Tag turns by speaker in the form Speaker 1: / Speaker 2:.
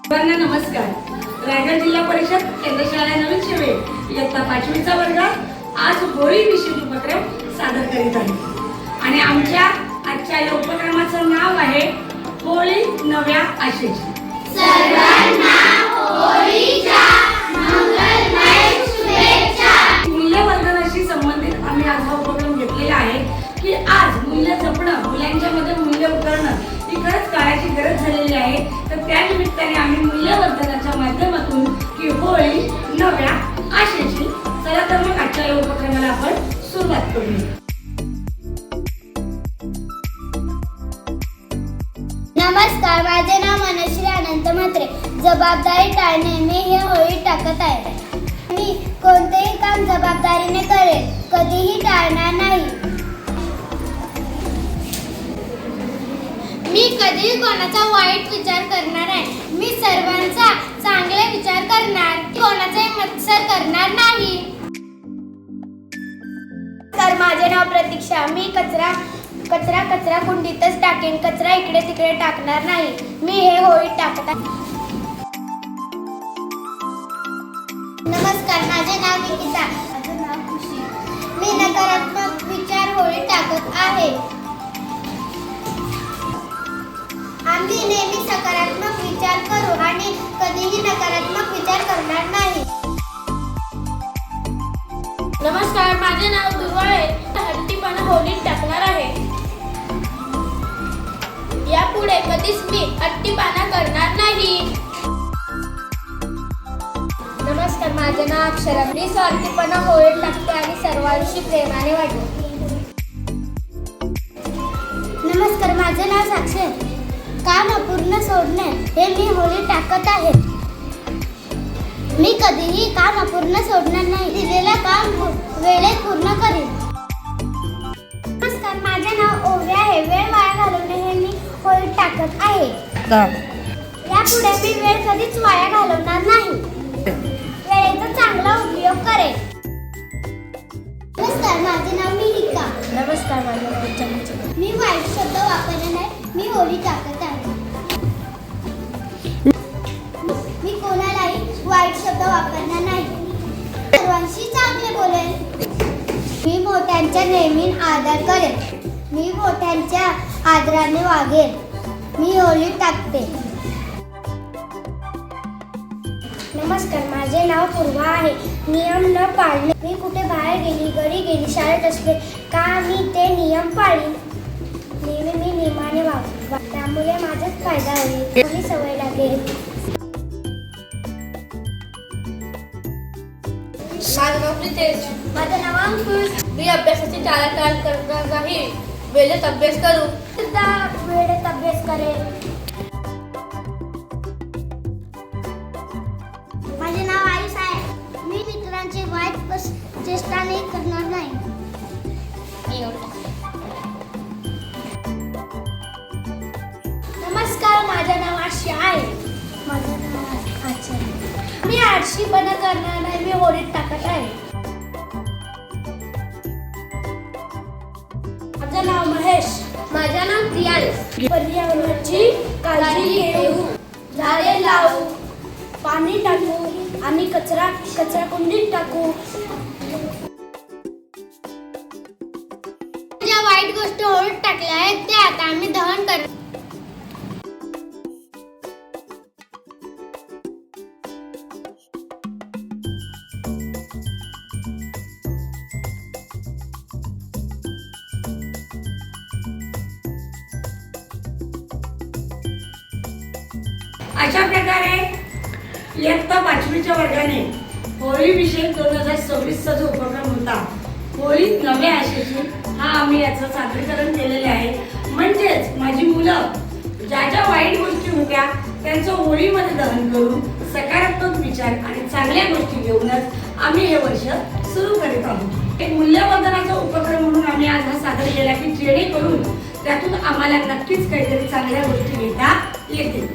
Speaker 1: सर्वांना नमस्कार. रायगड जिल्हा परिषद केंद्र शाळा नवीन शिवे इयत्ता 5वीचा वर्ग आज होळी विशेष उपक्रम सादर करीत आहे आणि आमच्या आजच्या या उपक्रमाचं नाव आहे होळी नव्या आशेची.
Speaker 2: सर्वांना होळीच्या मंगलमय शुभेच्छा.
Speaker 1: मूल्यवर्धनाशी संबंधित आम्ही आज हा उपक्रम घेतलेला आहे की आज मूल्य जपणं, मुलांच्या मध्ये मूल्य उतरणं ही खरंच काळाची गरज झालेली आहे. तर त्या निमित्ताने आम्ही मूल्यवर्धनाच्या माध्यमातून की होळी नव्या आशेची. चला तर मग आजच्या या उपक्रमाला आपण सुरुवात करूया.
Speaker 2: नमस्कार, माझे नाव मनश्री अनंत म्हात्रे. जबाबदारी टाळणे मी हे होळी टाकत आहे. मी कोणतेही काम जबाबदारीने करेल, कधीही टाळणार नाही. मी कधीही कोणाचा वाईट विचार करणार आहे. मी सर्वांचा चांगले विचार करणार, कोणाचाही मत्सर करणार नाही. तर माझे नाव प्रतीक्षा. मी कचरा कुंडीतच टाकेन, कचरा इकडे तिकडे टाकणार नाही. मी हे होळी टाकत आहे. नमस्कार, माझे नाव निकिता. माझे नाव खुशी. मी नकारात्मक विचार होळी टाकत आहे. आम्ही नेहमी सकारात्मक विचार करू आणि कधीही नकारात्मक विचार करणार नाही.
Speaker 3: नमस्कार, माझे नाव दुर्वा आहे. हट्टीपणा होळीत टाकणार आहे. यापुढे कधीच मी हट्टीपणा करणार नाही.
Speaker 2: नमस्कार, माझे नाव अक्षरा. मी स्वार्थीपणा होळीत टाकते आणि सर्वांशी प्रेमाने वाटते. नमस्कार, माझे नाव साक्षी. काम अपूर्ण सोडणे हे मी होळी टाकत आहे. मी कधीही काम अपूर्ण सोडणार नाही. दिलेलं काम वेळेत पूर्ण करीन. नमस्कार, माझे नाव ओवी आहे. वेळ वाया घालवणे हे मी होळी टाकत आहे. यापुढे मी वेळ कधीच वाया घालवणार नाही. वेळेचा चांगला उपयोग करेन. नमस्कार, माझे नाव मिहिका.
Speaker 3: नमस्कार, माझे नाव चंचल.
Speaker 2: मी वाईट शब्द वापरले नाही. मी होळी टाकत आहे. मी कोणालाही वाईट शब्द वापरणार नाही. सर्वांशी चांगले बोलेल. मी मोठ्यांचा नेहमी आदर करेन. मी मोठ्यांच्या आदराने वागेन. मी होळी टाकते. नमस्कार, माझे नाव पूर्वा आहे. नियम न पाळणे. मी कुठे बाहेर गेली, घरी गेली, शाळेत असले का मी ते नियम पाळीन. नेहमी मी नियमाने वागते. त्यामुळे माझाच फायदा होईल आणि सवय लागेल.
Speaker 3: माझं नाव प्रितेश.
Speaker 2: माझं नाव अंकुश.
Speaker 3: मी अभ्यासाची टाळाटाळ करणार नाही. वेळेत अभ्यास करू.
Speaker 2: सुद्धा वेळेत अभ्यास करेल. माझे नाव आयुष आहे. मी मित्रांचे वाईट चेष्टा नाही करणार नाही.
Speaker 3: नमस्कार, माझं नाव आशी आहे.
Speaker 2: माझं नाव आचार्य.
Speaker 3: मी आळशीपणा करणार नाही. मी होळीत टाकत आहे. माझं नाव महेश.
Speaker 2: माझं नाव प्रियांश.
Speaker 3: पर्यावरणाची काळजी घेऊ, झाडे लावू, पाणी टाकू आणि कचरा कुंडीत टाकू.
Speaker 2: ज्या वाईट गोष्टी होळीत टाकल्या आहेत त्या आता आम्ही दहन करतो.
Speaker 1: अशा प्रकारे इयत्ता 5वीच्या वर्गाने होळी विषय 2026चा जो उपक्रम होता होळी नव्या आशेची हा आम्ही याचं सादरीकरण केलेले आहे. म्हणजेच माझी मुलं ज्या ज्या वाईट गोष्टी होत्या त्यांचं होळीमध्ये दहन करून सकारात्मक विचार आणि चांगल्या गोष्टी घेऊनच आम्ही हे वर्ष सुरू करीत आहोत. एक मूल्यवर्धनाचा उपक्रम म्हणून आम्ही आज हा सादर केला की जेणेकरून त्यातून आम्हाला नक्कीच काहीतरी चांगल्या गोष्टी घेता येतील.